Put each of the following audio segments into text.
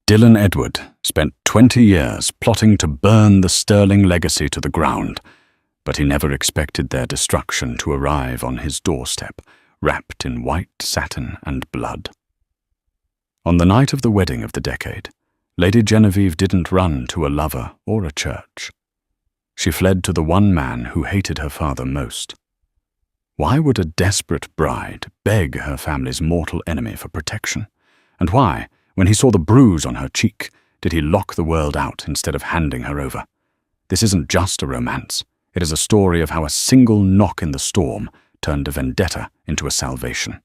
Dylan Edward spent 20 years plotting to burn the Sterling legacy to the ground, but he never expected their destruction to arrive on his doorstep, wrapped in white satin and blood. On the night of the wedding of the decade, Lady Genevieve didn't run to a lover or a church. She fled to the one man who hated her father most. Why would a desperate bride beg her family's mortal enemy for protection? And why, when he saw the bruise on her cheek, did he lock the world out instead of handing her over? This isn't just a romance. It is a story of how a single knock in the storm turned a vendetta into a salvation.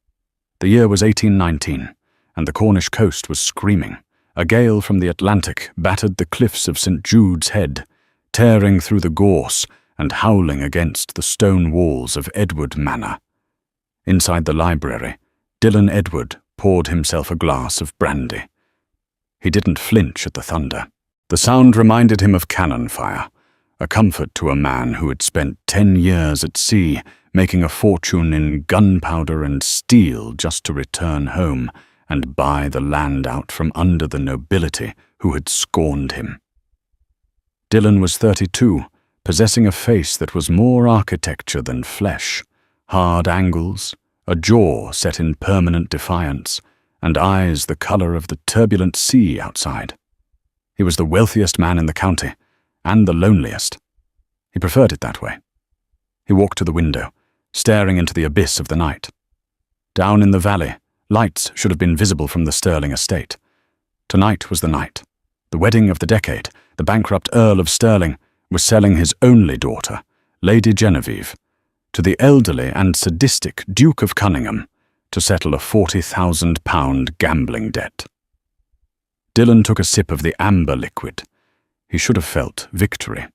The year was 1819, and the Cornish coast was screaming. A gale from the Atlantic battered the cliffs of St. Jude's Head, tearing through the gorse and howling against the stone walls of Edward Manor. Inside the library, Dylan Edward poured himself a glass of brandy. He didn't flinch at the thunder. The sound reminded him of cannon fire, a comfort to a man who had spent 10 years at sea, making a fortune in gunpowder and steel just to return home and buy the land out from under the nobility who had scorned him. Dylan was 32, possessing a face that was more architecture than flesh, hard angles, a jaw set in permanent defiance, and eyes the color of the turbulent sea outside. He was the wealthiest man in the county, and the loneliest. He preferred it that way. He walked to the window, staring into the abyss of the night. Down in the valley, lights should have been visible from the Sterling estate. Tonight was the night. The wedding of the decade. The bankrupt Earl of Sterling was selling his only daughter, Lady Genevieve, to the elderly and sadistic Duke of Cunningham to settle a £40,000 gambling debt. Dylan took a sip of the amber liquid. He should have felt victory.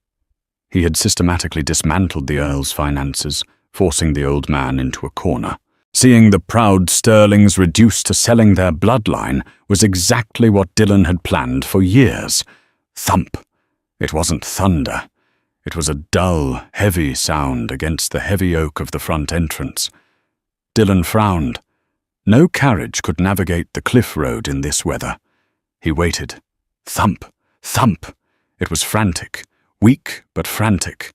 He had systematically dismantled the Earl's finances, forcing the old man into a corner. Seeing the proud Sterlings reduced to selling their bloodline was exactly what Dylan had planned for years. Thump. It wasn't thunder. It was a dull, heavy sound against the heavy oak of the front entrance. Dylan frowned. No carriage could navigate the cliff road in this weather. He waited. Thump, thump. It was frantic, weak but frantic.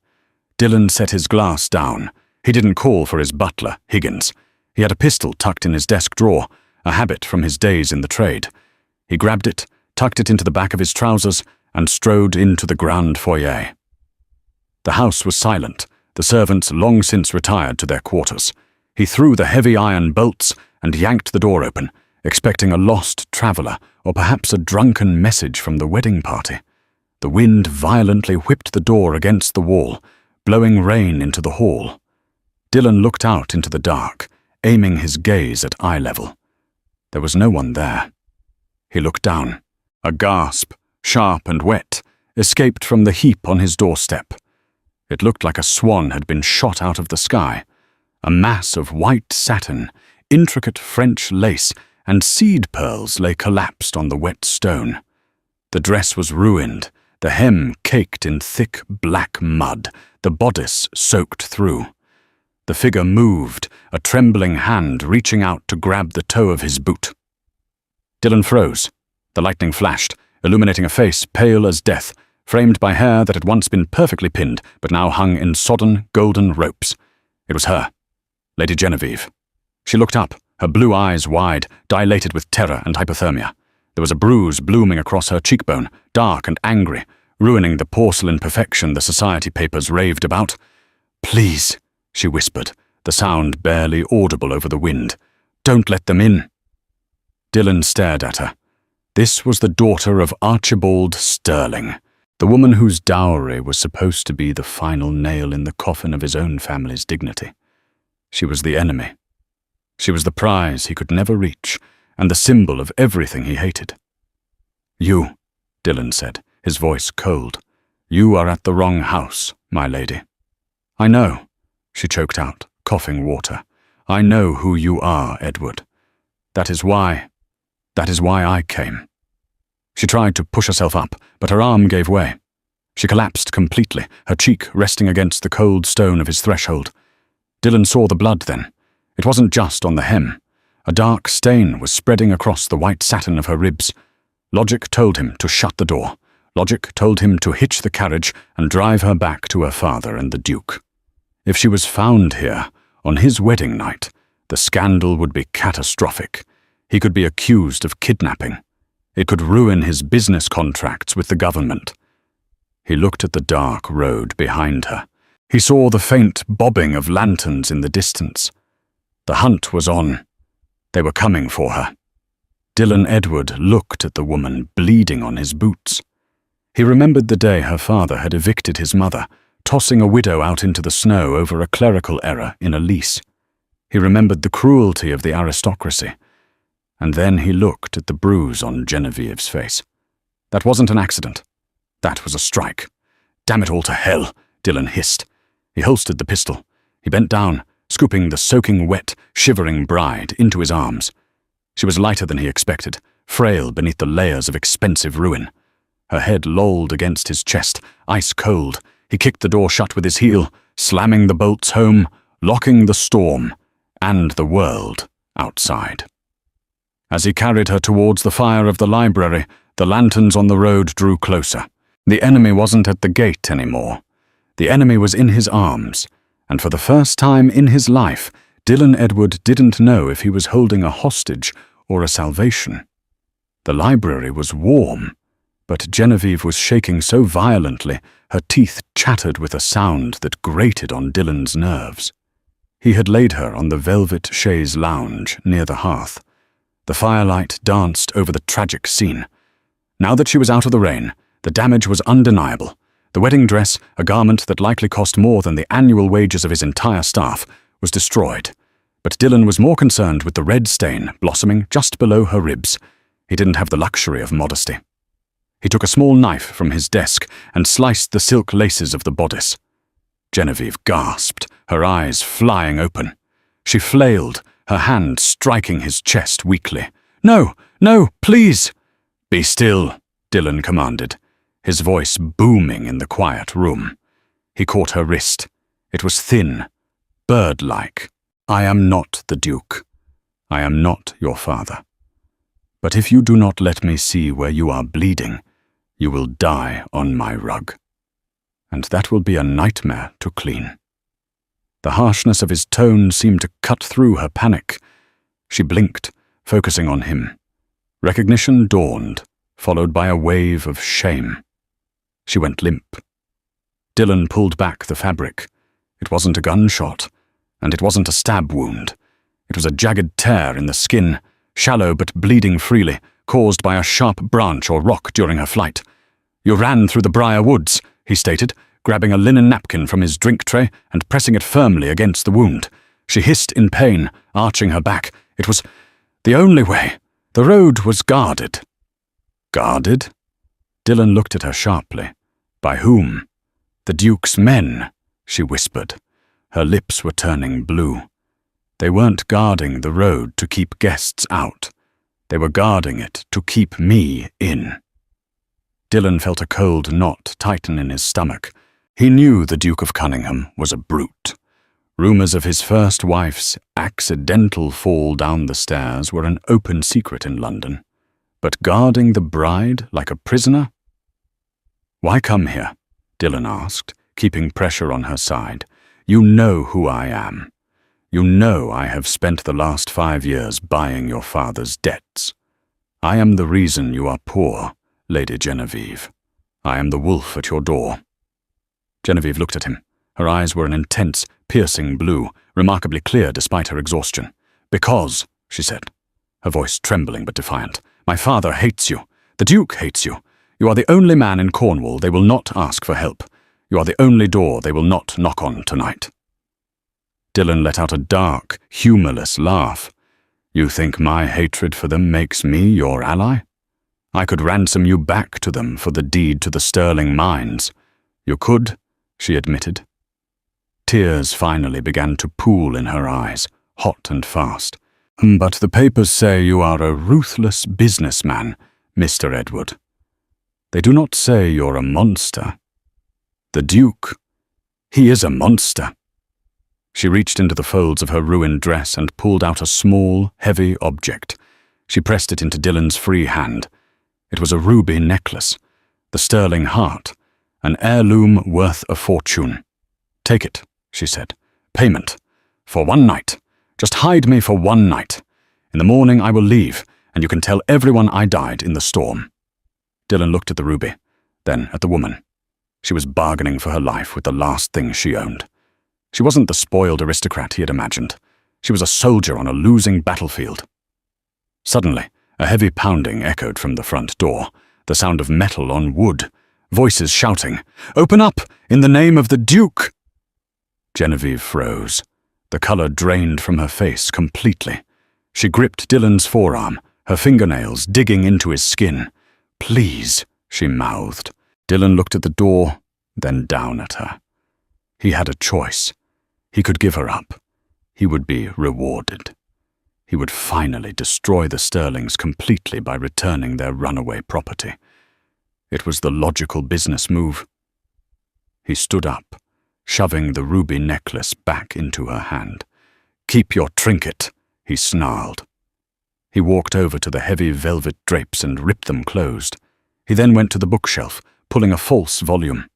Dylan set his glass down. He didn't call for his butler, Higgins. He had a pistol tucked in his desk drawer, a habit from his days in the trade. He grabbed it, tucked it into the back of his trousers, and strode into the grand foyer. The house was silent, the servants long since retired to their quarters. He threw the heavy iron bolts and yanked the door open, expecting a lost traveller or perhaps a drunken message from the wedding party. The wind violently whipped the door against the wall, blowing rain into the hall. Dylan looked out into the dark, aiming his gaze at eye level. There was no one there. He looked down. A gasp, sharp and wet, escaped from the heap on his doorstep. It looked like a swan had been shot out of the sky. A mass of white satin, intricate French lace, and seed pearls lay collapsed on the wet stone. The dress was ruined, the hem caked in thick black mud, the bodice soaked through. The figure moved, a trembling hand reaching out to grab the toe of his boot. Dylan froze. The lightning flashed, illuminating a face pale as death, framed by hair that had once been perfectly pinned, but now hung in sodden, golden ropes. It was her, Lady Genevieve. She looked up, her blue eyes wide, dilated with terror and hypothermia. There was a bruise blooming across her cheekbone, dark and angry, ruining the porcelain perfection the society papers raved about. "Please," she whispered, the sound barely audible over the wind. "Don't let them in." Dylan stared at her. This was the daughter of Archibald Sterling, the woman whose dowry was supposed to be the final nail in the coffin of his own family's dignity. She was the enemy. She was the prize he could never reach, and the symbol of everything he hated. "You," Dylan said, his voice cold. "You are at the wrong house, my lady." "I know," she choked out, coughing water. "I know who you are, Edward. That is why I came." She tried to push herself up, but her arm gave way. She collapsed completely, her cheek resting against the cold stone of his threshold. Dylan saw the blood then. It wasn't just on the hem. A dark stain was spreading across the white satin of her ribs. Logic told him to shut the door. Logic told him to hitch the carriage and drive her back to her father and the Duke. If she was found here, on his wedding night, the scandal would be catastrophic. He could be accused of kidnapping. It could ruin his business contracts with the government. He looked at the dark road behind her. He saw the faint bobbing of lanterns in the distance. The hunt was on. They were coming for her. Dylan Edward looked at the woman bleeding on his boots. He remembered the day her father had evicted his mother, tossing a widow out into the snow over a clerical error in a lease. He remembered the cruelty of the aristocracy. And then he looked at the bruise on Genevieve's face. That wasn't an accident. That was a strike. Damn it all to hell, Dylan hissed. He holstered the pistol. He bent down, scooping the soaking wet, shivering bride into his arms. She was lighter than he expected, frail beneath the layers of expensive ruin. Her head lolled against his chest, ice cold. He kicked the door shut with his heel, slamming the bolts home, locking the storm and the world outside. As he carried her towards the fire of the library, the lanterns on the road drew closer. The enemy wasn't at the gate anymore. The enemy was in his arms, and for the first time in his life, Dylan Edward didn't know if he was holding a hostage or a salvation. The library was warm, but Genevieve was shaking so violently her teeth chattered with a sound that grated on Dylan's nerves. He had laid her on the velvet chaise lounge near the hearth. The firelight danced over the tragic scene. Now that she was out of the rain, the damage was undeniable. The wedding dress, a garment that likely cost more than the annual wages of his entire staff, was destroyed. But Dylan was more concerned with the red stain blossoming just below her ribs. He didn't have the luxury of modesty. He took a small knife from his desk and sliced the silk laces of the bodice. Genevieve gasped, her eyes flying open. She flailed, her hand striking his chest weakly. "No, no, please!" "Be still," Dylan commanded, his voice booming in the quiet room. He caught her wrist. It was thin, bird-like. "I am not the Duke. I am not your father. But if you do not let me see where you are bleeding, you will die on my rug. And that will be a nightmare to clean." The harshness of his tone seemed to cut through her panic. She blinked, focusing on him. Recognition dawned, followed by a wave of shame. She went limp. Dylan pulled back the fabric. It wasn't a gunshot, and it wasn't a stab wound. It was a jagged tear in the skin, shallow but bleeding freely, caused by a sharp branch or rock during her flight. "You ran through the briar woods," he stated, grabbing a linen napkin from his drink tray and pressing it firmly against the wound. She hissed in pain, arching her back. It was the only way. The road was guarded. Guarded? Dylan looked at her sharply. By whom? "The Duke's men," she whispered. Her lips were turning blue. They weren't guarding the road to keep guests out. They were guarding it to keep me in. Dylan felt a cold knot tighten in his stomach. He knew the Duke of Cunningham was a brute. Rumors of his first wife's accidental fall down the stairs were an open secret in London. But guarding the bride like a prisoner? "Why come here?" Dylan asked, keeping pressure on her side. "You know who I am. You know I have spent the last 5 years buying your father's debts. I am the reason you are poor, Lady Genevieve. I am the wolf at your door." Genevieve looked at him. Her eyes were an intense, piercing blue, remarkably clear despite her exhaustion. "Because," she said, her voice trembling but defiant, "my father hates you. The Duke hates you. You are the only man in Cornwall they will not ask for help. You are the only door they will not knock on tonight." Dylan let out a dark, humorless laugh. "You think my hatred for them makes me your ally? I could ransom you back to them for the deed to the Sterling mines." "You could," she admitted. Tears finally began to pool in her eyes, hot and fast. "But the papers say you are a ruthless businessman, Mr. Edward. They do not say you're a monster. The Duke, he is a monster." She reached into the folds of her ruined dress and pulled out a small, heavy object. She pressed it into Dylan's free hand. It was a ruby necklace, the sterling heart, an heirloom worth a fortune. "Take it," she said. "Payment. For one night. Just hide me for one night. In the morning I will leave, and you can tell everyone I died in the storm." Dylan looked at the ruby, then at the woman. She was bargaining for her life with the last thing she owned. She wasn't the spoiled aristocrat he had imagined. She was a soldier on a losing battlefield. Suddenly, a heavy pounding echoed from the front door, the sound of metal on wood, voices shouting, "Open up! In the name of the Duke!" Genevieve froze. The color drained from her face completely. She gripped Dylan's forearm, her fingernails digging into his skin. "Please," she mouthed. Dylan looked at the door, then down at her. He had a choice. He could give her up. He would be rewarded. He would finally destroy the Sterlings completely by returning their runaway property. It was the logical business move. He stood up, shoving the ruby necklace back into her hand. "Keep your trinket," he snarled. He walked over to the heavy velvet drapes and ripped them closed. He then went to the bookshelf, pulling a false volume.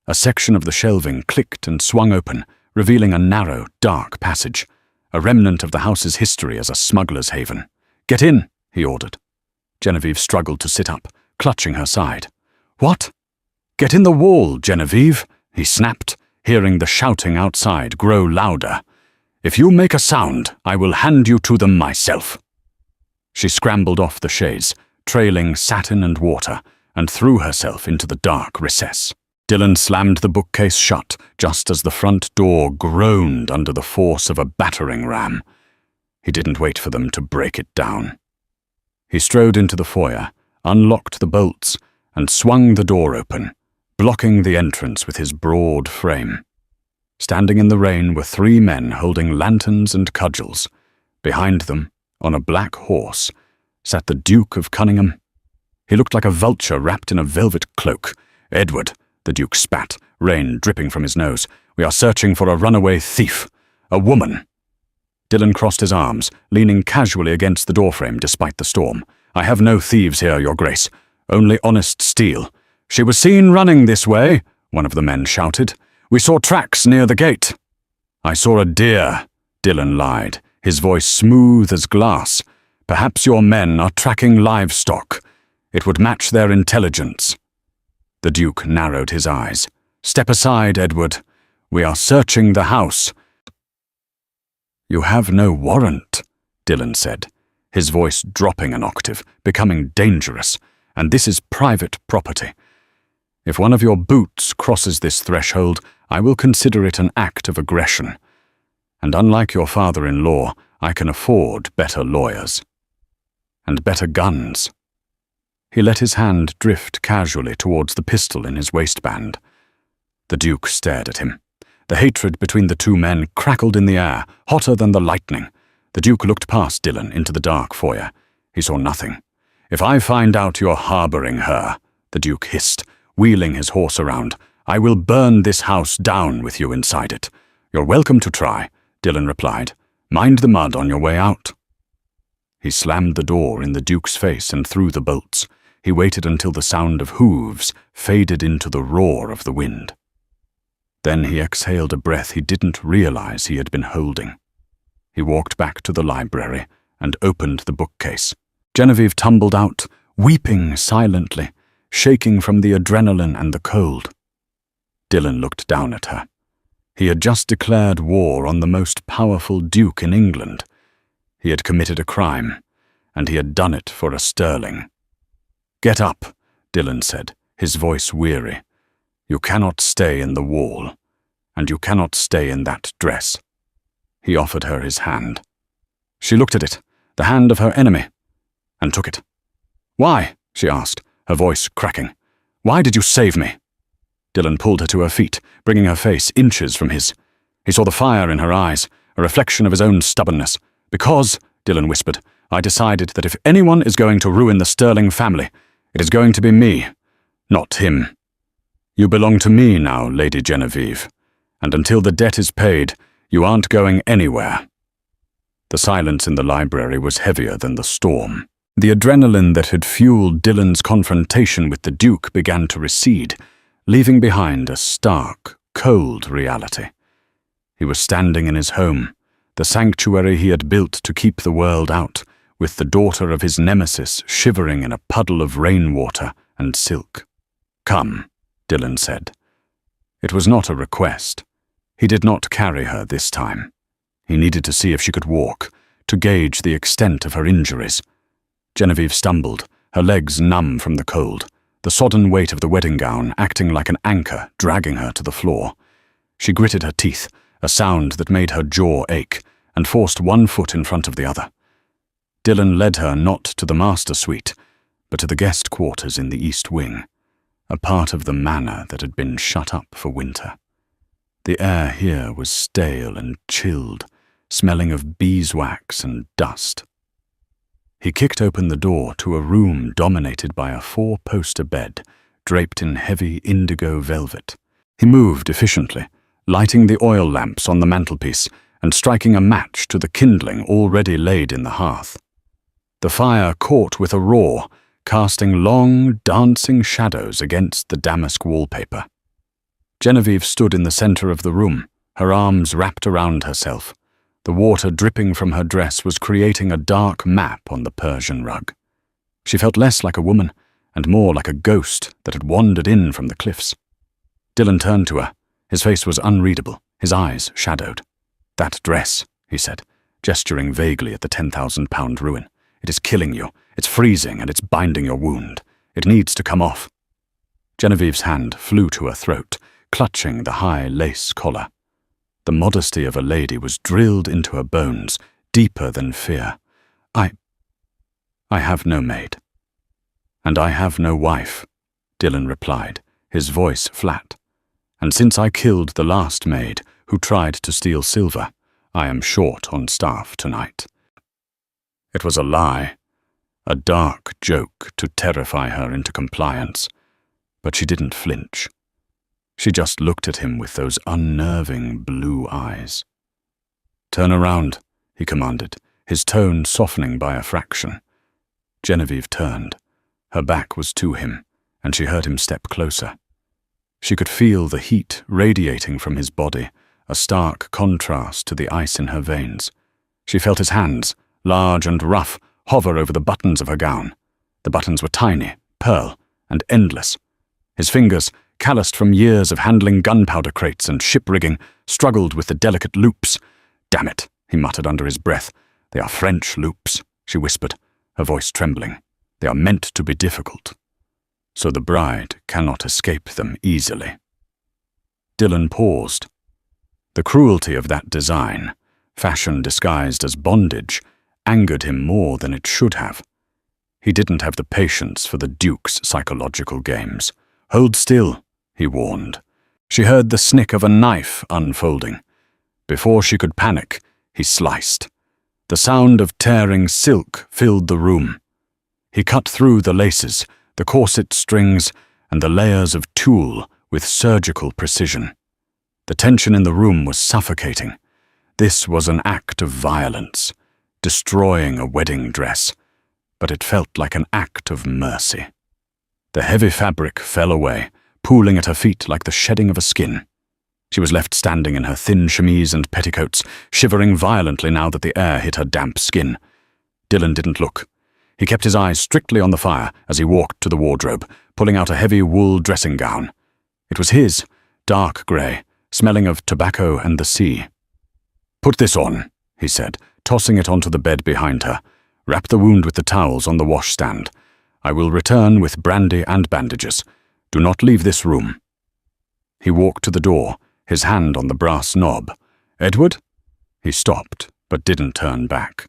A section of the shelving clicked and swung open, revealing a narrow, dark passage, a remnant of the house's history as a smuggler's haven. "Get in," he ordered. Genevieve struggled to sit up, clutching her side. "What?" "Get in the wall, Genevieve," he snapped, hearing the shouting outside grow louder. "If you make a sound, I will hand you to them myself." She scrambled off the shades, trailing satin and water, and threw herself into the dark recess. Dylan slammed the bookcase shut just as the front door groaned under the force of a battering ram. He didn't wait for them to break it down. He strode into the foyer, unlocked the bolts, and swung the door open, blocking the entrance with his broad frame. Standing in the rain were 3 men holding lanterns and cudgels. Behind them, on a black horse, sat the Duke of Cunningham. He looked like a vulture wrapped in a velvet cloak. "Edward," the Duke spat, rain dripping from his nose. "We are searching for a runaway thief. A woman." Dylan crossed his arms, leaning casually against the doorframe despite the storm. "I have no thieves here, Your Grace. Only honest steel." "She was seen running this way," one of the men shouted. "We saw tracks near the gate." "I saw a deer," Dylan lied, his voice smooth as glass. "Perhaps your men are tracking livestock. It would match their intelligence." The Duke narrowed his eyes. "Step aside, Edward. We are searching the house." "You have no warrant," Dylan said, his voice dropping an octave, becoming dangerous. "And this is private property. If one of your boots crosses this threshold, I will consider it an act of aggression. And unlike your father-in-law, I can afford better lawyers. And better guns." He let his hand drift casually towards the pistol in his waistband. The Duke stared at him. The hatred between the 2 men crackled in the air, hotter than the lightning. The Duke looked past Dylan into the dark foyer. He saw nothing. "If I find out you're harboring her," the Duke hissed, wheeling his horse around, "I will burn this house down with you inside it." "You're welcome to try," Dylan replied. "Mind the mud on your way out." He slammed the door in the Duke's face and threw the bolts. He waited until the sound of hooves faded into the roar of the wind. Then he exhaled a breath he didn't realize he had been holding. He walked back to the library and opened the bookcase. Genevieve tumbled out, weeping silently, shaking from the adrenaline and the cold. Dylan looked down at her. He had just declared war on the most powerful duke in England. He had committed a crime, and he had done it for a sterling. "Get up," Dylan said, his voice weary. "You cannot stay in the wall, and you cannot stay in that dress." He offered her his hand. She looked at it, the hand of her enemy, and took it. "Why?" she asked, her voice cracking. "Why did you save me?" Dylan pulled her to her feet, bringing her face inches from his. He saw the fire in her eyes, a reflection of his own stubbornness. "Because," Dylan whispered, "I decided that if anyone is going to ruin the Sterling family, it is going to be me, not him. You belong to me now, Lady Genevieve, and until the debt is paid, you aren't going anywhere." The silence in the library was heavier than the storm. The adrenaline that had fueled Dylan's confrontation with the Duke began to recede, leaving behind a stark, cold reality. He was standing in his home, the sanctuary he had built to keep the world out, with the daughter of his nemesis shivering in a puddle of rainwater and silk. "Come," Dylan said. It was not a request. He did not carry her this time. He needed to see if she could walk, to gauge the extent of her injuries. Genevieve stumbled, her legs numb from the cold, the sodden weight of the wedding gown acting like an anchor dragging her to the floor. She gritted her teeth, a sound that made her jaw ache, and forced one foot in front of the other. Dylan led her not to the master suite, but to the guest quarters in the east wing, a part of the manor that had been shut up for winter. The air here was stale and chilled, smelling of beeswax and dust. He kicked open the door to a room dominated by a 4-poster bed, draped in heavy indigo velvet. He moved efficiently, lighting the oil lamps on the mantelpiece and striking a match to the kindling already laid in the hearth. The fire caught with a roar, casting long, dancing shadows against the damask wallpaper. Genevieve stood in the center of the room, her arms wrapped around herself. The water dripping from her dress was creating a dark map on the Persian rug. She felt less like a woman and more like a ghost that had wandered in from the cliffs. Dylan turned to her. His face was unreadable, his eyes shadowed. "That dress," he said, gesturing vaguely at the 10,000-pound ruin. "It is killing you. It's freezing and it's binding your wound. It needs to come off." Genevieve's hand flew to her throat, clutching the high lace collar. The modesty of a lady was drilled into her bones, deeper than fear. I have no maid." "And I have no wife," Dylan replied, his voice flat. "And since I killed the last maid who tried to steal silver, I am short on staff tonight." It was a lie, a dark joke to terrify her into compliance, but she didn't flinch. She just looked at him with those unnerving blue eyes. "Turn around," he commanded, his tone softening by a fraction. Genevieve turned. Her back was to him, and she heard him step closer. She could feel the heat radiating from his body, a stark contrast to the ice in her veins. She felt his hands, large and rough, hover over the buttons of her gown. The buttons were tiny, pearl, and endless. His fingers, calloused from years of handling gunpowder crates and ship rigging, struggled with the delicate loops. "Damn it," he muttered under his breath. "They are French loops," she whispered, her voice trembling. "They are meant to be difficult, so the bride cannot escape them easily." Dylan paused. The cruelty of that design, fashion disguised as bondage, angered him more than it should have. He didn't have the patience for the Duke's psychological games. "Hold still," he warned. She heard the snick of a knife unfolding. Before she could panic, he sliced. The sound of tearing silk filled the room. He cut through the laces, the corset strings, and the layers of tulle with surgical precision. The tension in the room was suffocating. This was an act of violence, destroying a wedding dress, but it felt like an act of mercy. The heavy fabric fell away, pooling at her feet like the shedding of a skin. She was left standing in her thin chemise and petticoats, shivering violently now that the air hit her damp skin. Dylan didn't look. He kept his eyes strictly on the fire as he walked to the wardrobe, pulling out a heavy wool dressing gown. It was his, dark grey, smelling of tobacco and the sea. "Put this on," he said, tossing it onto the bed behind her. "Wrap the wound with the towels on the washstand. I will return with brandy and bandages. Do not leave this room." He walked to the door, his hand on the brass knob. "Edward?" He stopped, but didn't turn back.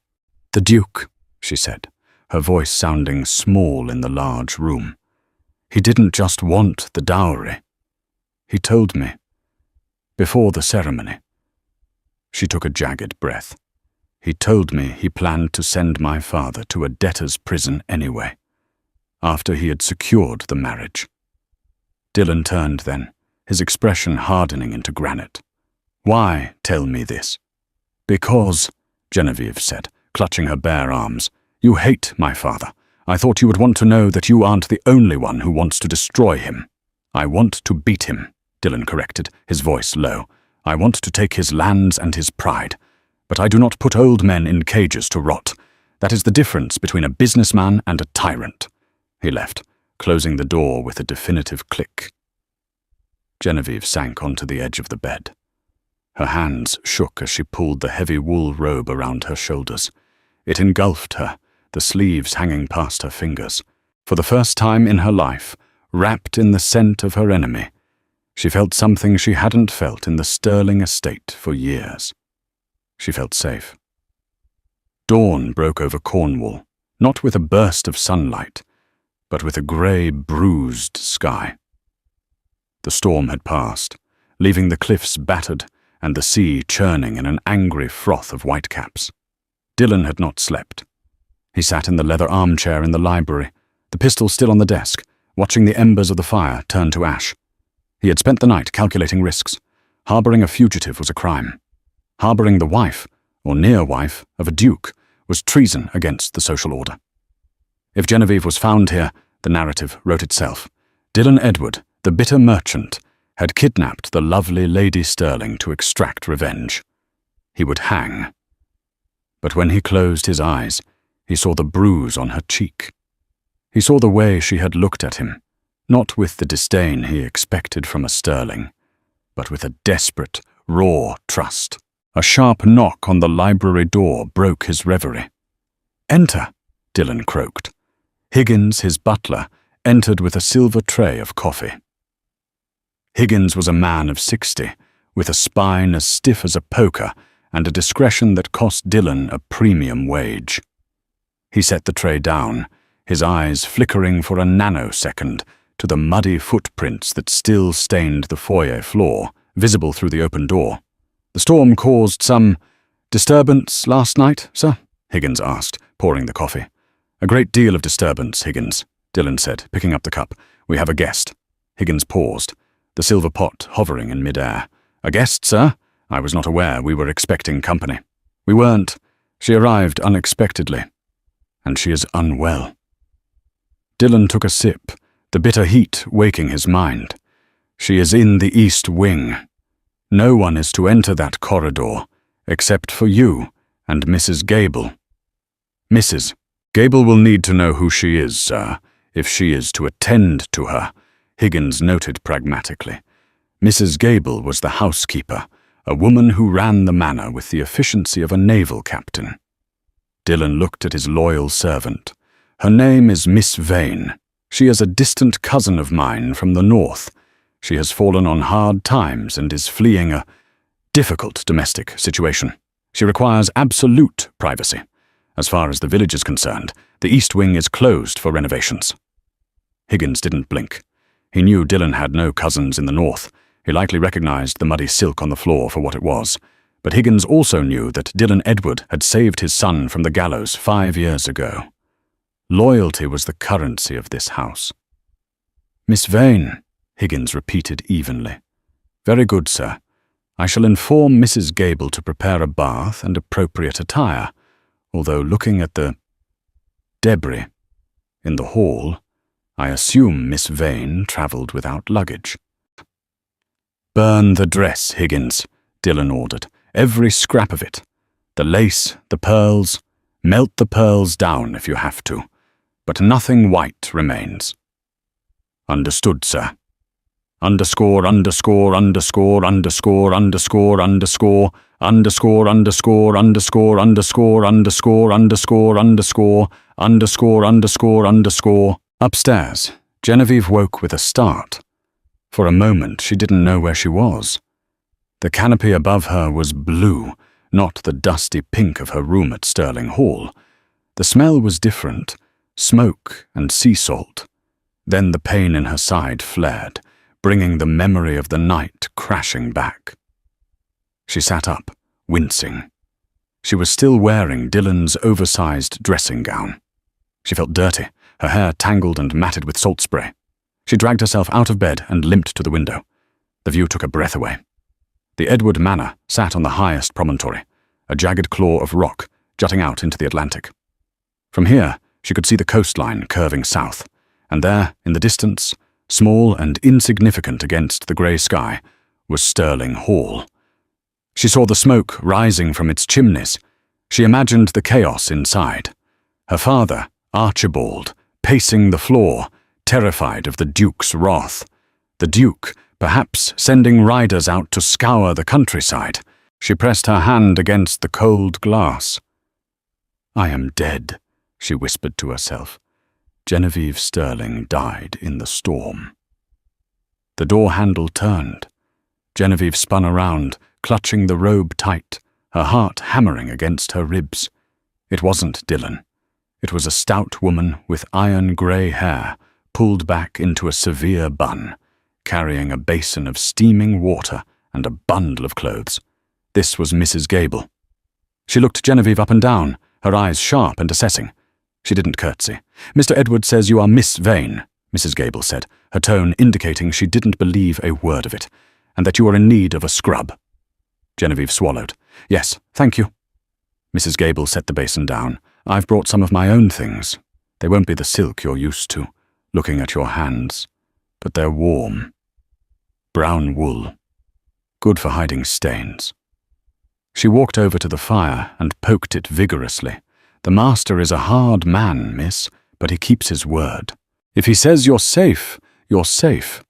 "The Duke," she said, her voice sounding small in the large room. "He didn't just want the dowry. He told me. Before the ceremony." She took a jagged breath. "He told me he planned to send my father to a debtor's prison anyway, after he had secured the marriage." Dylan turned then, his expression hardening into granite. "Why tell me this?" "Because," Genevieve said, clutching her bare arms, "you hate my father, I thought you would want to know that you aren't the only one who wants to destroy him. I want to beat him, Dylan corrected, his voice low. I want to take his lands and his pride. But I do not put old men in cages to rot. That is the difference between a businessman and a tyrant. He left, closing the door with a definitive click. Genevieve sank onto the edge of the bed. Her hands shook as she pulled the heavy wool robe around her shoulders. It engulfed her, the sleeves hanging past her fingers. For the first time in her life, wrapped in the scent of her enemy, she felt something she hadn't felt in the Sterling estate for years. She felt safe. Dawn broke over Cornwall, not with a burst of sunlight, but with a grey, bruised sky. The storm had passed, leaving the cliffs battered and the sea churning in an angry froth of whitecaps. Dylan had not slept. He sat in the leather armchair in the library, the pistol still on the desk, watching the embers of the fire turn to ash. He had spent the night calculating risks. Harbouring a fugitive was a crime. Harbouring the wife, or near wife, of a duke was treason against the social order. If Genevieve was found here, the narrative wrote itself. Dylan Edward, the bitter merchant, had kidnapped the lovely Lady Sterling to extract revenge. He would hang. But when he closed his eyes, he saw the bruise on her cheek. He saw the way she had looked at him, not with the disdain he expected from a Sterling, but with a desperate, raw trust. A sharp knock on the library door broke his reverie. "Enter," Dylan croaked. Higgins, his butler, entered with a silver tray of coffee. Higgins was a man of 60, with a spine as stiff as a poker and a discretion that cost Dylan a premium wage. He set the tray down, his eyes flickering for a nanosecond to the muddy footprints that still stained the foyer floor, visible through the open door. "The storm caused some disturbance last night, sir?" Higgins asked, pouring the coffee. "A great deal of disturbance, Higgins," Dylan said, picking up the cup. "We have a guest." Higgins paused, the silver pot hovering in mid-air. "A guest, sir? I was not aware we were expecting company." "We weren't. She arrived unexpectedly. And she is unwell." Dylan took a sip, the bitter heat waking his mind. "She is in the East Wing. No one is to enter that corridor, except for you and Mrs. Gable." "Mrs. Gable will need to know who she is, sir, if she is to attend to her," Higgins noted pragmatically. Mrs. Gable was the housekeeper, a woman who ran the manor with the efficiency of a naval captain. Dylan looked at his loyal servant. "Her name is Miss Vane. She is a distant cousin of mine from the north. She has fallen on hard times and is fleeing a difficult domestic situation. She requires absolute privacy. As far as the village is concerned, the East Wing is closed for renovations." Higgins didn't blink. He knew Dylan had no cousins in the north. He likely recognized the muddy silk on the floor for what it was. But Higgins also knew that Dylan Edward had saved his son from the gallows 5 years ago. Loyalty was the currency of this house. "Miss Vane," Higgins repeated evenly. "Very good, sir. I shall inform Mrs. Gable to prepare a bath and appropriate attire, although looking at the debris in the hall, I assume Miss Vane travelled without luggage." "Burn the dress, Higgins," Dylan ordered. "Every scrap of it. The lace, the pearls. Melt the pearls down if you have to. But nothing white remains." "Understood, sir." Underscore, underscore, underscore, underscore, underscore, underscore, underscore, underscore, underscore, underscore, underscore, underscore, underscore, underscore, underscore, underscore. Upstairs, Genevieve woke with a start. For a moment, she didn't know where she was. The canopy above her was blue, not the dusty pink of her room at Sterling Hall. The smell was different, smoke and sea salt. Then the pain in her side flared, bringing the memory of the night crashing back. She sat up, wincing. She was still wearing Dylan's oversized dressing gown. She felt dirty, her hair tangled and matted with salt spray. She dragged herself out of bed and limped to the window. The view took her breath away. The Edward Manor sat on the highest promontory, a jagged claw of rock jutting out into the Atlantic. From here, She could see the coastline curving south, and there, in the distance, small and insignificant against the grey sky, was Stirling Hall. She saw the smoke rising from its chimneys. She imagined the chaos inside. Her father, Archibald, pacing the floor, terrified of the Duke's wrath. The Duke, perhaps sending riders out to scour the countryside. She pressed her hand against the cold glass. "I am dead," she whispered to herself. Genevieve Stirling died in the storm. The door handle turned. Genevieve spun around, clutching the robe tight, her heart hammering against her ribs. It wasn't Dylan. It was a stout woman with iron grey hair, pulled back into a severe bun, carrying a basin of steaming water and a bundle of clothes. This was Mrs. Gable. She looked Genevieve up and down, her eyes sharp and assessing. She didn't curtsy. "Mr. Edward says you are Miss Vane," Mrs. Gable said, her tone indicating she didn't believe a word of it, "and that you are in need of a scrub." Genevieve swallowed. "Yes, thank you." Mrs. Gable set the basin down. "I've brought some of my own things. They won't be the silk you're used to, looking at your hands, but they're warm. Brown wool. Good for hiding stains." She walked over to the fire and poked it vigorously. "The master is a hard man, miss, but he keeps his word. If he says you're safe, you're safe.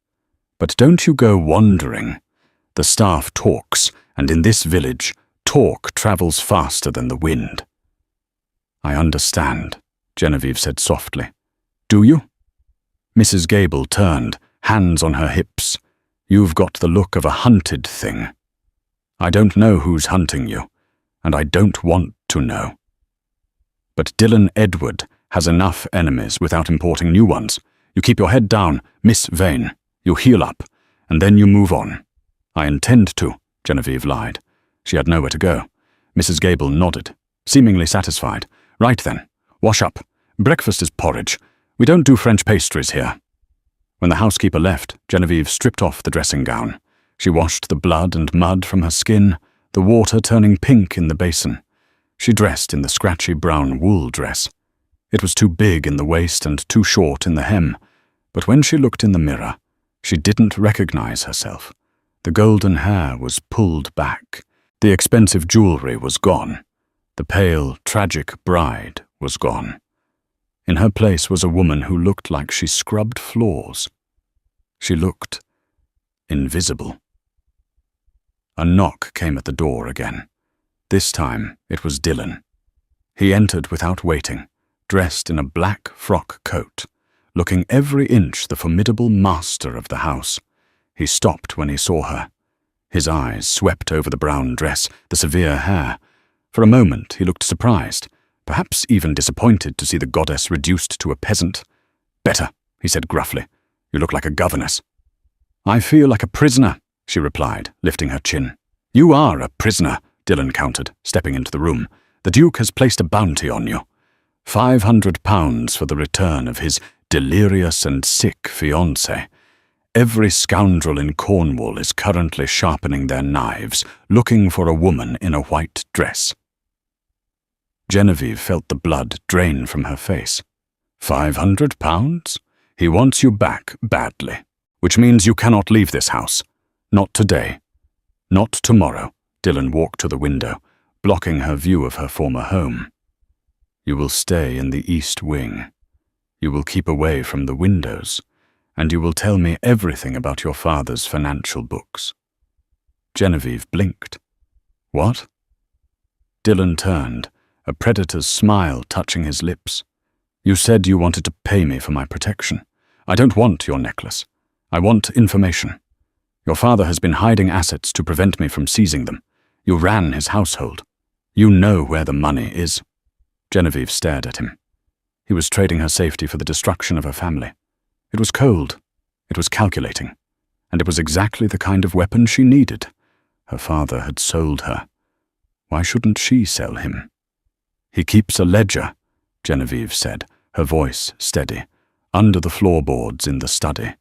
But don't you go wandering. The staff talks, and in this village, talk travels faster than the wind." "I understand," Genevieve said softly. "Do you?" Mrs. Gable turned, hands on her hips. "You've got the look of a hunted thing. I don't know who's hunting you, and I don't want to know. But Dylan Edward has enough enemies without importing new ones. You keep your head down, Miss Vane. You heal up, and then you move on." "I intend to," Genevieve lied. She had nowhere to go. Mrs. Gable nodded, seemingly satisfied. "Right then, wash up. Breakfast is porridge. We don't do French pastries here." When the housekeeper left, Genevieve stripped off the dressing gown. She washed the blood and mud from her skin, the water turning pink in the basin. She dressed in the scratchy brown wool dress. It was too big in the waist and too short in the hem, but when she looked in the mirror, she didn't recognize herself. The golden hair was pulled back. The expensive jewelry was gone. The pale, tragic bride was gone. In her place was a woman who looked like she scrubbed floors. She looked invisible. A knock came at the door again. This time it was Dylan. He entered without waiting, dressed in a black frock coat, looking every inch the formidable master of the house. He stopped when he saw her. His eyes swept over the brown dress, the severe hair. For a moment he looked surprised, perhaps even disappointed to see the goddess reduced to a peasant. "Better," he said gruffly. "You look like a governess." "I feel like a prisoner," she replied, lifting her chin. "You are a prisoner," Dylan countered, stepping into the room. "The Duke has placed a bounty on you. £500 for the return of his delirious and sick fiancée. Every scoundrel in Cornwall is currently sharpening their knives, looking for a woman in a white dress." Genevieve felt the blood drain from her face. £500? He wants you back badly, which means you cannot leave this house. Not today. Not tomorrow. Dylan walked to the window, blocking her view of her former home. "You will stay in the East Wing. You will keep away from the windows, and you will tell me everything about your father's financial books." Genevieve blinked. "What?" Dylan turned, a predator's smile touching his lips. "You said you wanted to pay me for my protection. I don't want your necklace. I want information. Your father has been hiding assets to prevent me from seizing them. You ran his household. You know where the money is." Genevieve stared at him. He was trading her safety for the destruction of her family. It was cold. It was calculating. And it was exactly the kind of weapon she needed. Her father had sold her. Why shouldn't she sell him? "He keeps a ledger," Genevieve said, her voice steady, "under the floorboards in the study.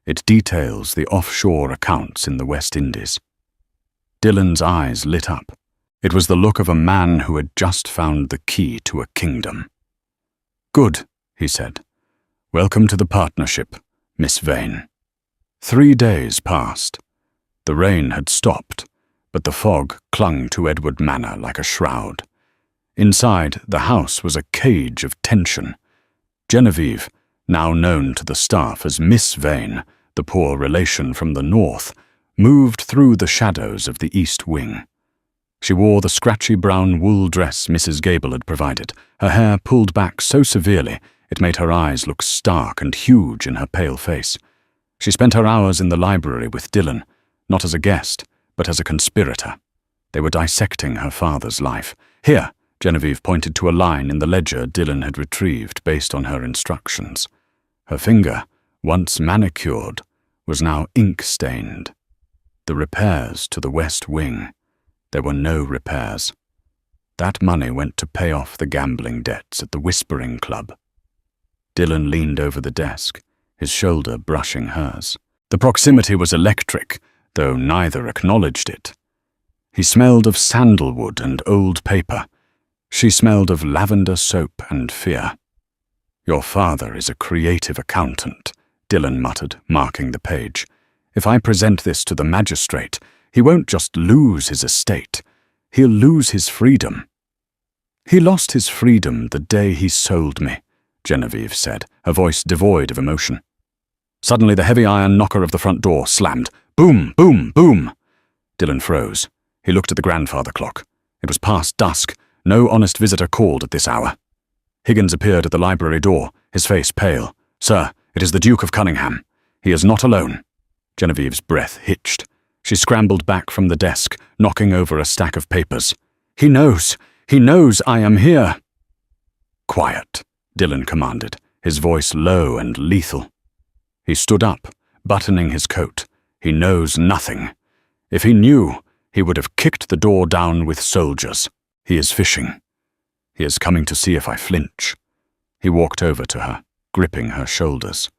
It details the offshore accounts in the West Indies." Dylan's eyes lit up. It was the look of a man who had just found the key to a kingdom. Good, he said. Welcome to the partnership, Miss Vane. 3 days passed. The rain had stopped, but the fog clung to Edward Manor like a shroud. Inside, the house was a cage of tension. Genevieve, now known to the staff as Miss Vane, the poor relation from the north, moved through the shadows of the east wing. She wore the scratchy brown wool dress Mrs. Gable had provided, her hair pulled back so severely it made her eyes look stark and huge in her pale face. She spent her hours in the library with Dylan, not as a guest, but as a conspirator. They were dissecting her father's life. Here, Genevieve pointed to a line in the ledger Dylan had retrieved based on her instructions. Her finger, once manicured, was now ink-stained. The repairs to the west wing. There were no repairs. That money went to pay off the gambling debts at the Whispering Club. Dylan leaned over the desk, his shoulder brushing hers. The proximity was electric, though neither acknowledged it. He smelled of sandalwood and old paper. She smelled of lavender soap and fear. Your father is a creative accountant, Dylan muttered, marking the page. If I present this to the magistrate, he won't just lose his estate. He'll lose his freedom. He lost his freedom the day he sold me, Genevieve said, her voice devoid of emotion. Suddenly the heavy iron knocker of the front door slammed. Boom, boom, boom. Dylan froze. He looked at the grandfather clock. It was past dusk. No honest visitor called at this hour. Higgins appeared at the library door, his face pale. Sir, it is the Duke of Cunningham. He is not alone. Genevieve's breath hitched. She scrambled back from the desk, knocking over a stack of papers. He knows I am here. Quiet, Dylan commanded, his voice low and lethal. He stood up, buttoning his coat. He knows nothing. If he knew, he would have kicked the door down with soldiers. He is fishing. He is coming to see if I flinch. He walked over to her, gripping her shoulders.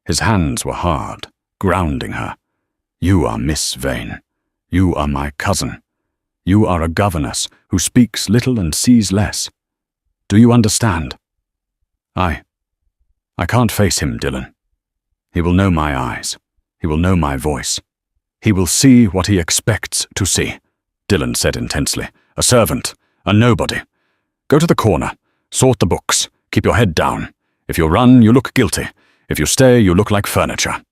His hands were hard, grounding her. You are Miss Vane. You are my cousin. You are a governess who speaks little and sees less. Do you understand? I can't face him, Dylan. He will know my eyes. He will know my voice. He will see what he expects to see, Dylan said intensely. A servant, a nobody. Go to the corner, sort the books, keep your head down. If you run, you look guilty. If you stay, you look like furniture.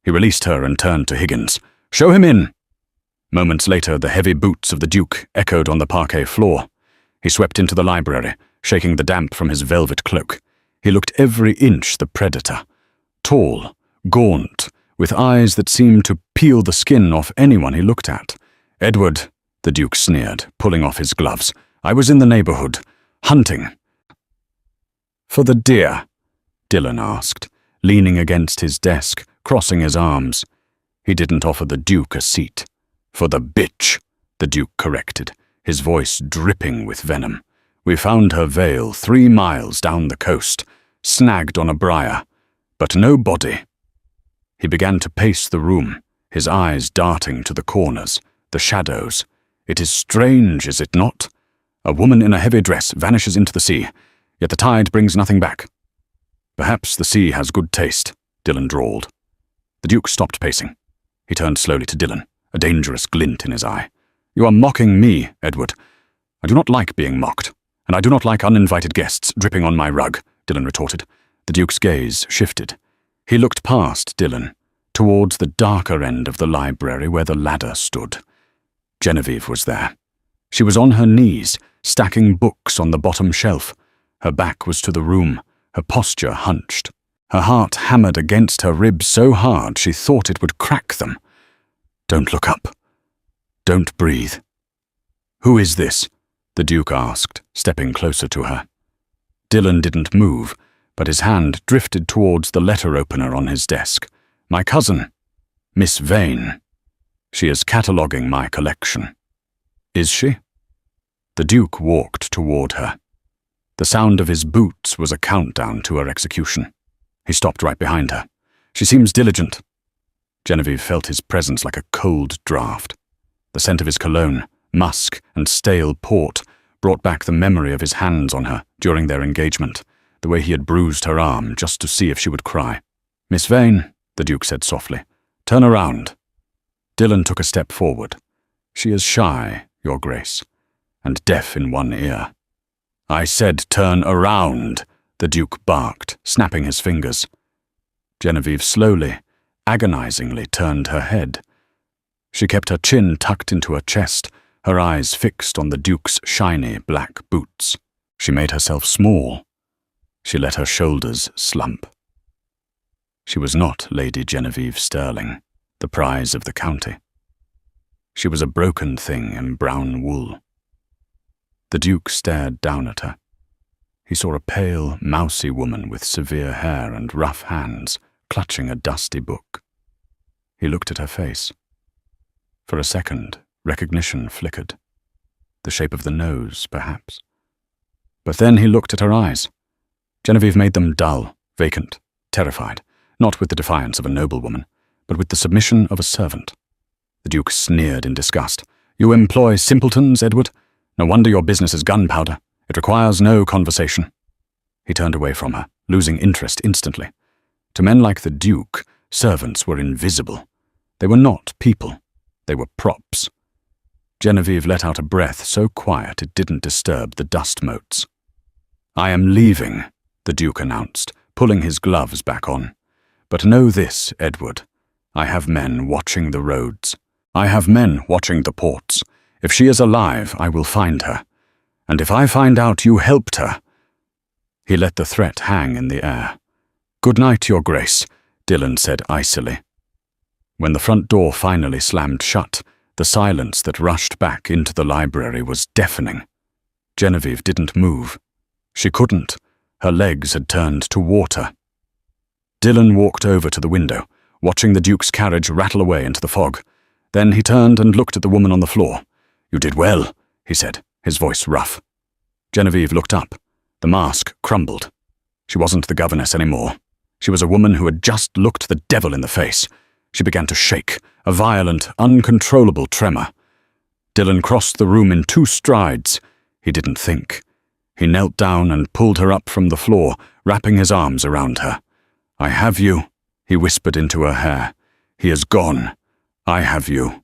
He released her and turned to Higgins. Show him in. Moments later, the heavy boots of the Duke echoed on the parquet floor. He swept into the library, shaking the damp from his velvet cloak. He looked every inch the predator. Tall, gaunt, with eyes that seemed to peel the skin off anyone he looked at. Edward, the Duke sneered, pulling off his gloves. I was in the neighborhood, hunting. For the deer? Dylan asked, leaning against his desk, crossing his arms. He didn't offer the Duke a seat. For the bitch, the Duke corrected, his voice dripping with venom. We found her veil 3 miles down the coast, snagged on a briar, but no body. He began to pace the room, his eyes darting to the corners, the shadows. It is strange, is it not? A woman in a heavy dress vanishes into the sea, yet the tide brings nothing back. Perhaps the sea has good taste, Dylan drawled. The Duke stopped pacing. He turned slowly to Dylan, a dangerous glint in his eye. You are mocking me, Edward. I do not like being mocked, and I do not like uninvited guests dripping on my rug, Dylan retorted. The Duke's gaze shifted. He looked past Dylan, towards the darker end of the library where the ladder stood. Genevieve was there. She was on her knees, stacking books on the bottom shelf. Her back was to the room, her posture hunched. Her heart hammered against her ribs so hard she thought it would crack them. Don't look up. Don't breathe. Who is this? The Duke asked, stepping closer to her. Dylan didn't move, but his hand drifted towards the letter opener on his desk. My cousin, Miss Vane. She is cataloguing my collection. Is she? The Duke walked toward her. The sound of his boots was a countdown to her execution. He stopped right behind her. She seems diligent. Genevieve felt his presence like a cold draught. The scent of his cologne, musk and stale port brought back the memory of his hands on her during their engagement. the way he had bruised her arm just to see if she would cry. "Miss Vane," the Duke said softly, "turn around." Dylan took a step forward. "She is shy, Your Grace, and deaf in one ear." "I said turn around," the Duke barked, snapping his fingers. Genevieve slowly, agonizingly turned her head. She kept her chin tucked into her chest, her eyes fixed on the Duke's shiny black boots. She made herself small. She let her shoulders slump. She was not Lady Genevieve Stirling, the prize of the county. She was a broken thing in brown wool. The Duke stared down at her. He saw a pale, mousy woman with severe hair and rough hands, clutching a dusty book. He looked at her face. For a second, recognition flickered. The shape of the nose, perhaps. But then he looked at her eyes. Genevieve made them dull, vacant, terrified, not with the defiance of a noblewoman, but with the submission of a servant. The Duke sneered in disgust. "You employ simpletons, Edward? No wonder your business is gunpowder. It requires no conversation." He turned away from her, losing interest instantly. To men like the Duke, servants were invisible. They were not people. They were props. Genevieve let out a breath so quiet it didn't disturb the dust motes. "I am leaving," the Duke announced, pulling his gloves back on. "But know this, Edward. I have men watching the roads. I have men watching the ports. If she is alive, I will find her. And if I find out you helped her—" He let the threat hang in the air. "Good night, Your Grace," Dylan said icily. When the front door finally slammed shut, the silence that rushed back into the library was deafening. Genevieve didn't move. She couldn't. Her legs had turned to water. Dylan walked over to the window, watching the Duke's carriage rattle away into the fog. Then he turned and looked at the woman on the floor. "You did well," he said, his voice rough. Genevieve looked up. The mask crumbled. She wasn't the governess anymore. She was a woman who had just looked the devil in the face. She began to shake, a violent, uncontrollable tremor. Dylan crossed the room in 2 strides. He didn't think. He knelt down and pulled her up from the floor, wrapping his arms around her. "I have you," he whispered into her hair. "He is gone. I have you."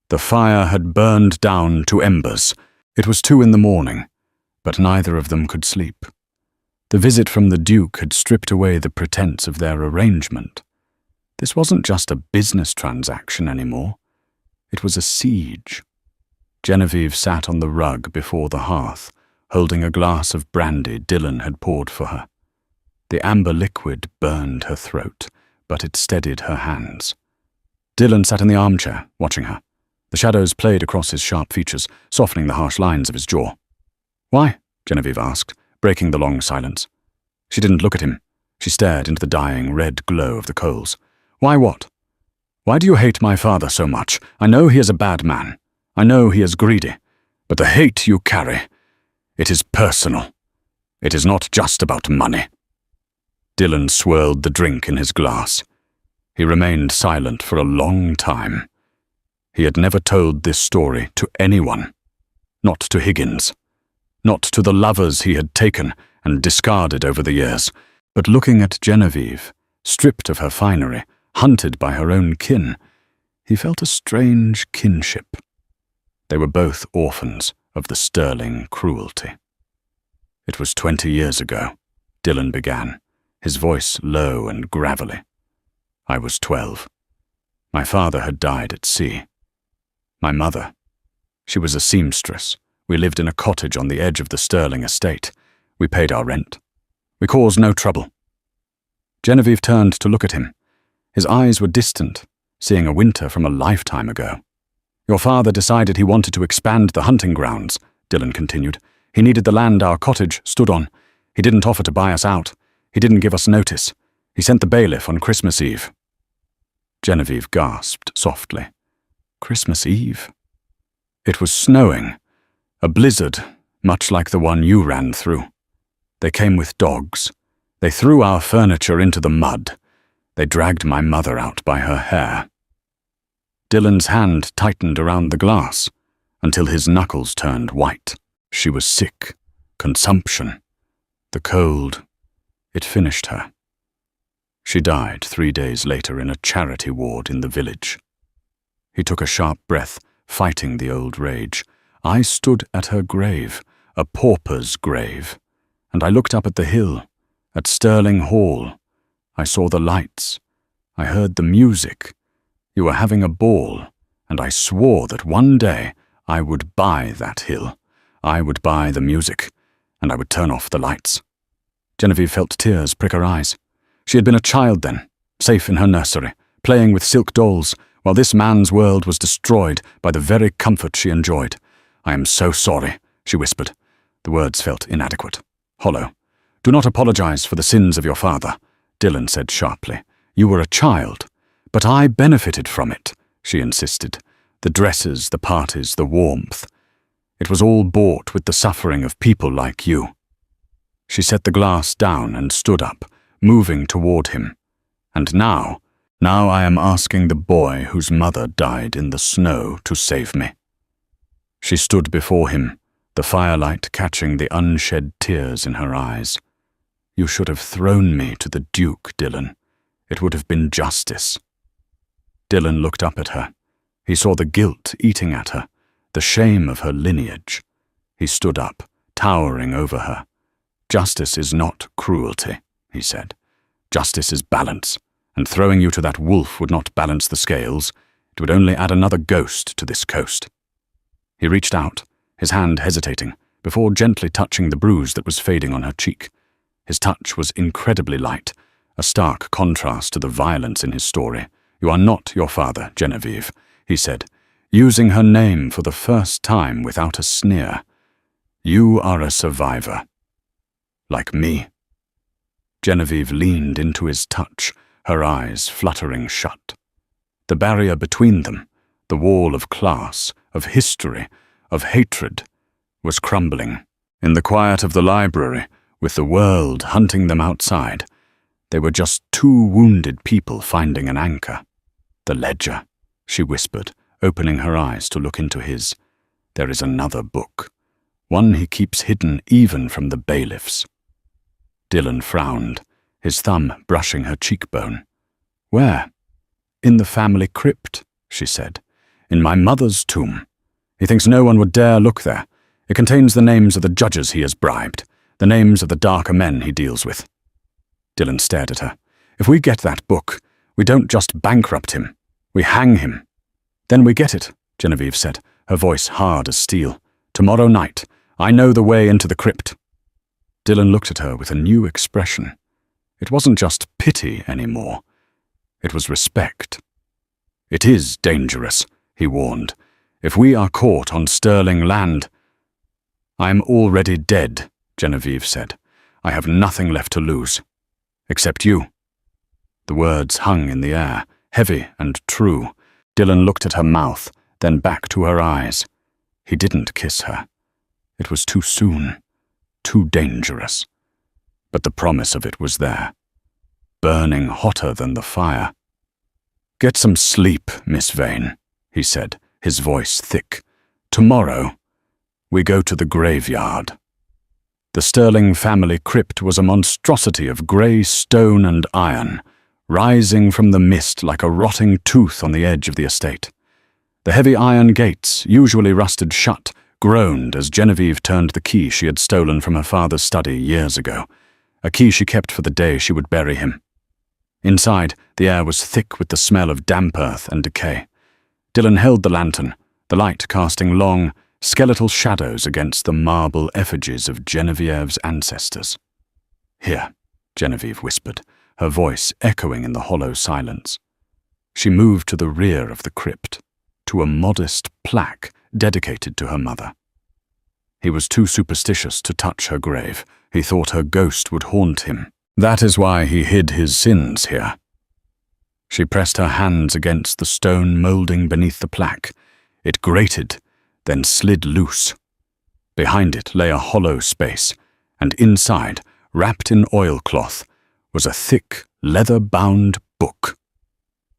The fire had burned down to embers. It was 2 a.m, but neither of them could sleep. The visit from the Duke had stripped away the pretense of their arrangement. This wasn't just a business transaction anymore. It was a siege. Genevieve sat on the rug before the hearth, holding a glass of brandy Dylan had poured for her. The amber liquid burned her throat, but it steadied her hands. Dylan sat in the armchair, watching her. The shadows played across his sharp features, softening the harsh lines of his jaw. "Why?" Genevieve asked, breaking the long silence. She didn't look at him. She stared into the dying red glow of the coals. "Why what? Why do you hate my father so much? I know he is a bad man. I know he is greedy. But the hate you carry, it is personal. It is not just about money." Dylan swirled the drink in his glass. He remained silent for a long time. He had never told this story to anyone. Not to Higgins. Not to the lovers he had taken and discarded over the years. But looking at Genevieve, stripped of her finery, hunted by her own kin, he felt a strange kinship. They were both orphans of the Stirling cruelty. "It was 20 years ago," Dylan began, his voice low and gravelly. "I was 12. My father had died at sea. My mother, she was a seamstress. We lived in a cottage on the edge of the Stirling estate. We paid our rent. We caused no trouble." Genevieve turned to look at him. His eyes were distant, seeing a winter from a lifetime ago. "Your father decided he wanted to expand the hunting grounds," Dylan continued. "He needed the land our cottage stood on. He didn't offer to buy us out. He didn't give us notice. He sent the bailiff on Christmas Eve." Genevieve gasped softly. Christmas Eve? It was snowing. A blizzard, much like the one you ran through. They came with dogs. They threw our furniture into the mud. They dragged my mother out by her hair. Dylan's hand tightened around the glass until his knuckles turned white. She was sick. Consumption. The cold, it finished her. She died 3 days later in a charity ward in the village. He took a sharp breath, fighting the old rage. I stood at her grave, a pauper's grave, and I looked up at the hill, at Stirling Hall. I saw the lights. I heard the music. You were having a ball, and I swore that one day I would buy that hill. I would buy the music, and I would turn off the lights. Genevieve felt tears prick her eyes. She had been a child then, safe in her nursery, playing with silk dolls, while this man's world was destroyed by the very comfort she enjoyed. "I am so sorry," she whispered. The words felt inadequate, hollow. "Do not apologize for the sins of your father," Dylan said sharply. "You were a child, but I benefited from it," she insisted. "The dresses, the parties, the warmth. It was all bought with the suffering of people like you." She set the glass down and stood up, moving toward him. "And now I am asking the boy whose mother died in the snow to save me." She stood before him, the firelight catching the unshed tears in her eyes. "You should have thrown me to the Duke, Dylan. It would have been justice." Dylan looked up at her. He saw the guilt eating at her, the shame of her lineage. He stood up, towering over her. "Justice is not cruelty," he said. "Justice is balance, and throwing you to that wolf would not balance the scales. It would only add another ghost to this coast." He reached out, his hand hesitating, before gently touching the bruise that was fading on her cheek. His touch was incredibly light, a stark contrast to the violence in his story. "You are not your father, Genevieve," he said, using her name for the first time without a sneer. "You are a survivor. Like me." Genevieve leaned into his touch, her eyes fluttering shut. The barrier between them, the wall of class, of history, of hatred, was crumbling. In the quiet of the library, with the world hunting them outside, they were just two wounded people finding an anchor. "The ledger," she whispered, opening her eyes to look into his. "There is another book, one he keeps hidden even from the bailiffs." Dylan frowned, his thumb brushing her cheekbone. "Where?" "In the family crypt," she said. "In my mother's tomb. He thinks no one would dare look there. It contains the names of the judges he has bribed, the names of the darker men he deals with." Dylan stared at her. "If we get that book, we don't just bankrupt him. We hang him." "Then we get it," Genevieve said, her voice hard as steel. "Tomorrow night. I know the way into the crypt." Dylan looked at her with a new expression. It wasn't just pity anymore. It was respect. "It is dangerous," he warned. "If we are caught on Stirling land—" "I am already dead," Genevieve said. "I have nothing left to lose. Except you." The words hung in the air, heavy and true. Dylan looked at her mouth, then back to her eyes. He didn't kiss her. It was too soon, too dangerous. But the promise of it was there, burning hotter than the fire. "Get some sleep, Miss Vane," he said, his voice thick. "Tomorrow, we go to the graveyard." The Stirling family crypt was a monstrosity of grey stone and iron, rising from the mist like a rotting tooth on the edge of the estate. The heavy iron gates, usually rusted shut, groaned as Genevieve turned the key she had stolen from her father's study years ago, a key she kept for the day she would bury him. Inside, the air was thick with the smell of damp earth and decay. Dylan held the lantern, the light casting long, skeletal shadows against the marble effigies of Genevieve's ancestors. "Here," Genevieve whispered, her voice echoing in the hollow silence. She moved to the rear of the crypt, to a modest plaque dedicated to her mother. He was too superstitious to touch her grave. He thought her ghost would haunt him. That is why he hid his sins here. She pressed her hands against the stone moulding beneath the plaque. It grated, then slid loose. Behind it lay a hollow space, and inside, wrapped in oilcloth, was a thick, leather-bound book.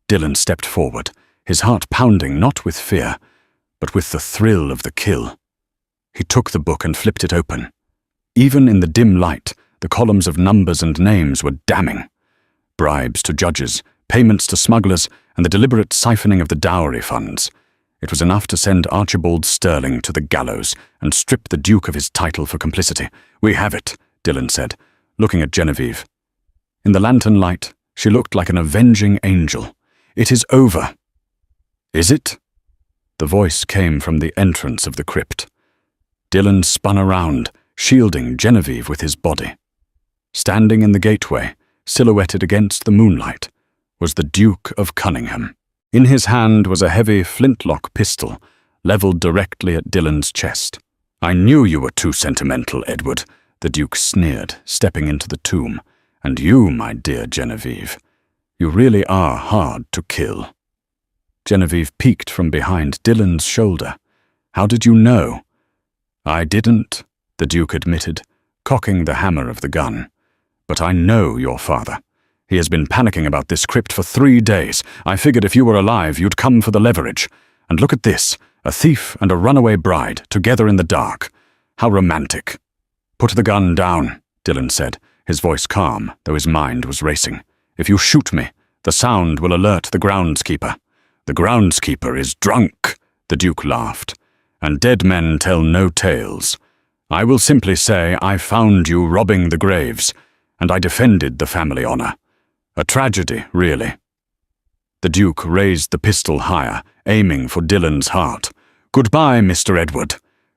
Dylan stepped forward, his heart pounding not with fear, but with the thrill of the kill. He took the book and flipped it open. Even in the dim light, The columns of numbers and names were damning. Bribes to judges, payments to smugglers, and the deliberate siphoning of the dowry funds. It was enough to send Archibald Stirling to the gallows and strip the Duke of his title for complicity. "We have it," Dillon said, looking at Genevieve. In the lantern light, she looked like an avenging angel. "It is over." "Is it?" The voice came from the entrance of the crypt. Dillon spun around, shielding Genevieve with his body. Standing in the gateway, silhouetted against the moonlight, was the Duke of Cunningham. In his hand was a heavy flintlock pistol, leveled directly at Dillon's chest. "I knew you were too sentimental, Edward," the Duke sneered, stepping into the tomb. "And you, my dear Genevieve, you really are hard to kill." Genevieve peeked from behind Dillon's shoulder. "How did you know?" "I didn't," the Duke admitted, cocking the hammer of the gun. "But I know your father. He has been panicking about this crypt for 3 days. I figured if you were alive, you'd come for the leverage. And look at this, a thief and a runaway bride, together in the dark. How romantic." "Put the gun down," Dillon said, his voice calm, though his mind was racing. "If you shoot me, the sound will alert the groundskeeper." "The groundskeeper is drunk," the Duke laughed, "and dead men tell no tales. I will simply say I found you robbing the graves, and I defended the family honor. A tragedy, really." The Duke raised the pistol higher, aiming for Dillon's heart. "Goodbye, Mr. Edward."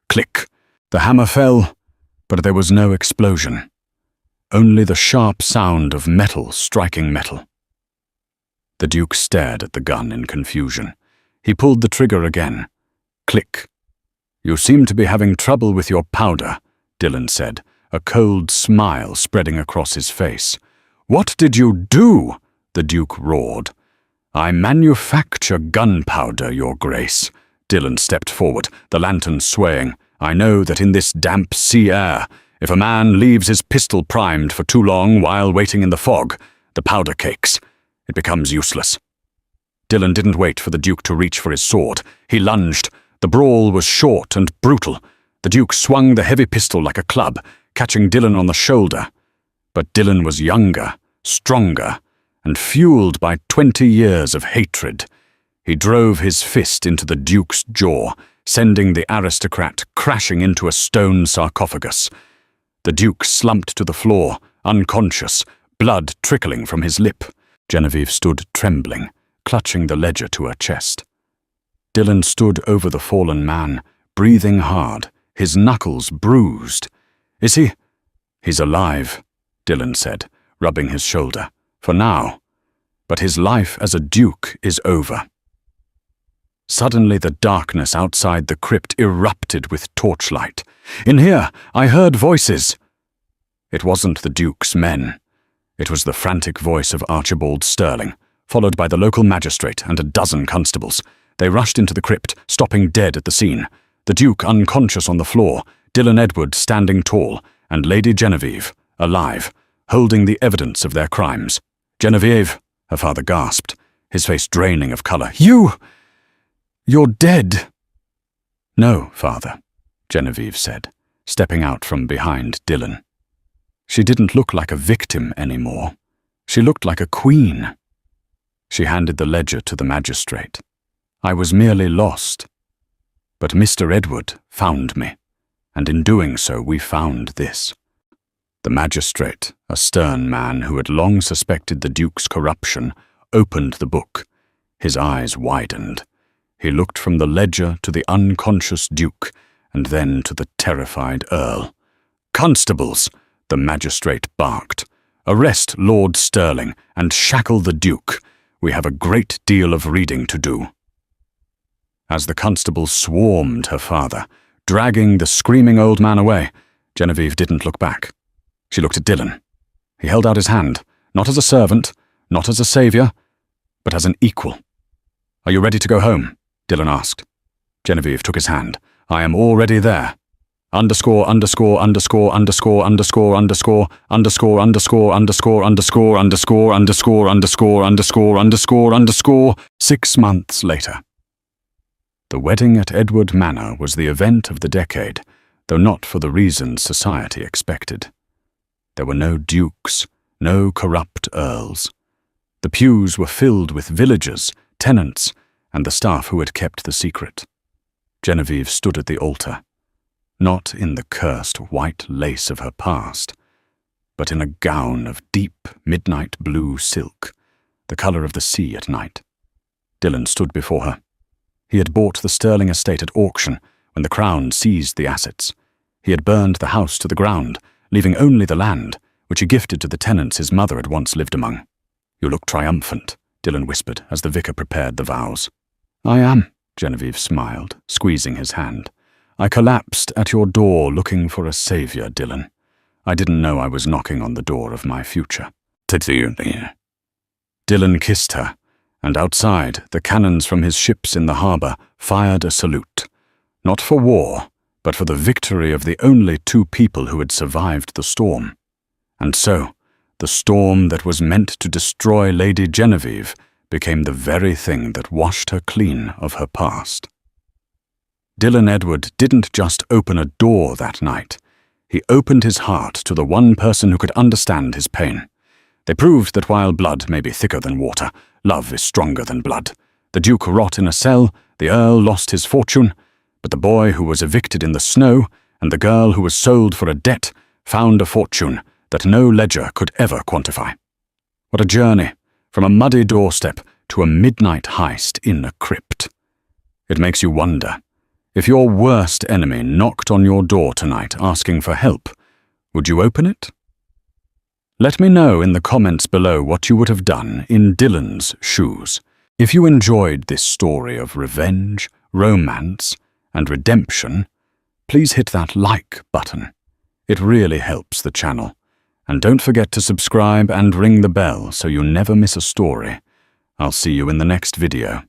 Click. The hammer fell, but there was no explosion. Only the sharp sound of metal striking metal. The Duke stared at the gun in confusion. He pulled the trigger again. Click. "You seem to be having trouble with your powder," Dillon said, a cold smile spreading across his face. "What did you do?" the Duke roared. "I manufacture gunpowder, Your Grace." Dillon stepped forward, the lantern swaying. "I know that in this damp sea air, if a man leaves his pistol primed for too long while waiting in the fog, the powder cakes. It becomes useless." Dillon didn't wait for the Duke to reach for his sword. He lunged. The brawl was short and brutal. The Duke swung the heavy pistol like a club, catching Dillon on the shoulder. But Dillon was younger, stronger, and fueled by 20 years of hatred. He drove his fist into the Duke's jaw, sending the aristocrat crashing into a stone sarcophagus. The Duke slumped to the floor, unconscious, blood trickling from his lip. Genevieve stood trembling, clutching the ledger to her chest. Dillon stood over the fallen man, breathing hard, his knuckles bruised. "Is he?" "He's alive," Dillon said, rubbing his shoulder. "For now. But his life as a duke is over." Suddenly the darkness outside the crypt erupted with torchlight. "In here, I heard voices." It wasn't the Duke's men. It was the frantic voice of Archibald Stirling, followed by the local magistrate and a dozen constables. They rushed into the crypt, stopping dead at the scene. The Duke unconscious on the floor, Dillon Edward standing tall, and Lady Genevieve, alive, holding the evidence of their crimes. "Genevieve," her father gasped, his face draining of color. You're dead." "No, father," Genevieve said, stepping out from behind Dillon. She didn't look like a victim anymore. She looked like a queen. She handed the ledger to the magistrate. "I was merely lost. But Mr. Edward found me, and in doing so we found this." The magistrate, a stern man who had long suspected the Duke's corruption, opened the book. His eyes widened. He looked from the ledger to the unconscious Duke, and then to the terrified Earl. "Constables!" the magistrate barked. "Arrest Lord Stirling and shackle the Duke. We have a great deal of reading to do." As the constables swarmed her father, dragging the screaming old man away, Genevieve didn't look back. She looked at Dillon. He held out his hand, not as a servant, not as a savior, but as an equal. "Are you ready to go home?" Dillon asked. Genevieve took his hand. "I am already there. Underscore, underscore, underscore, underscore, underscore, underscore, underscore, underscore, underscore, underscore, underscore, underscore, underscore, underscore, underscore, underscore, 6 months later. The wedding at Edward Manor was the event of the decade, though not for the reasons society expected. There were no dukes, no corrupt earls. The pews were filled with villagers, tenants, and the staff who had kept the secret. Genevieve stood at the altar, not in the cursed white lace of her past, but in a gown of deep midnight blue silk, the colour of the sea at night. Dylan stood before her. He had bought the Sterling estate at auction when the Crown seized the assets. He had burned the house to the ground, leaving only the land, which he gifted to the tenants his mother had once lived among. "You look triumphant," Dylan whispered as the vicar prepared the vows. "I am," Genevieve smiled, squeezing his hand. "I collapsed at your door looking for a saviour, Dylan. I didn't know I was knocking on the door of my future." Dylan kissed her, and outside, the cannons from his ships in the harbour fired a salute, not for war, but for the victory of the only two people who had survived the storm. And so, the storm that was meant to destroy Lady Genevieve became the very thing that washed her clean of her past. Dylan Edward didn't just open a door that night. He opened his heart to the one person who could understand his pain. They proved that while blood may be thicker than water, love is stronger than blood. The Duke rot in a cell, the Earl lost his fortune, but the boy who was evicted in the snow and the girl who was sold for a debt found a fortune that no ledger could ever quantify. What a journey, from a muddy doorstep to a midnight heist in a crypt. It makes you wonder, if your worst enemy knocked on your door tonight asking for help, would you open it? Let me know in the comments below what you would have done in Dylan's shoes. If you enjoyed this story of revenge, romance, and redemption, please hit that like button. It really helps the channel. And don't forget to subscribe and ring the bell so you never miss a story. I'll see you in the next video.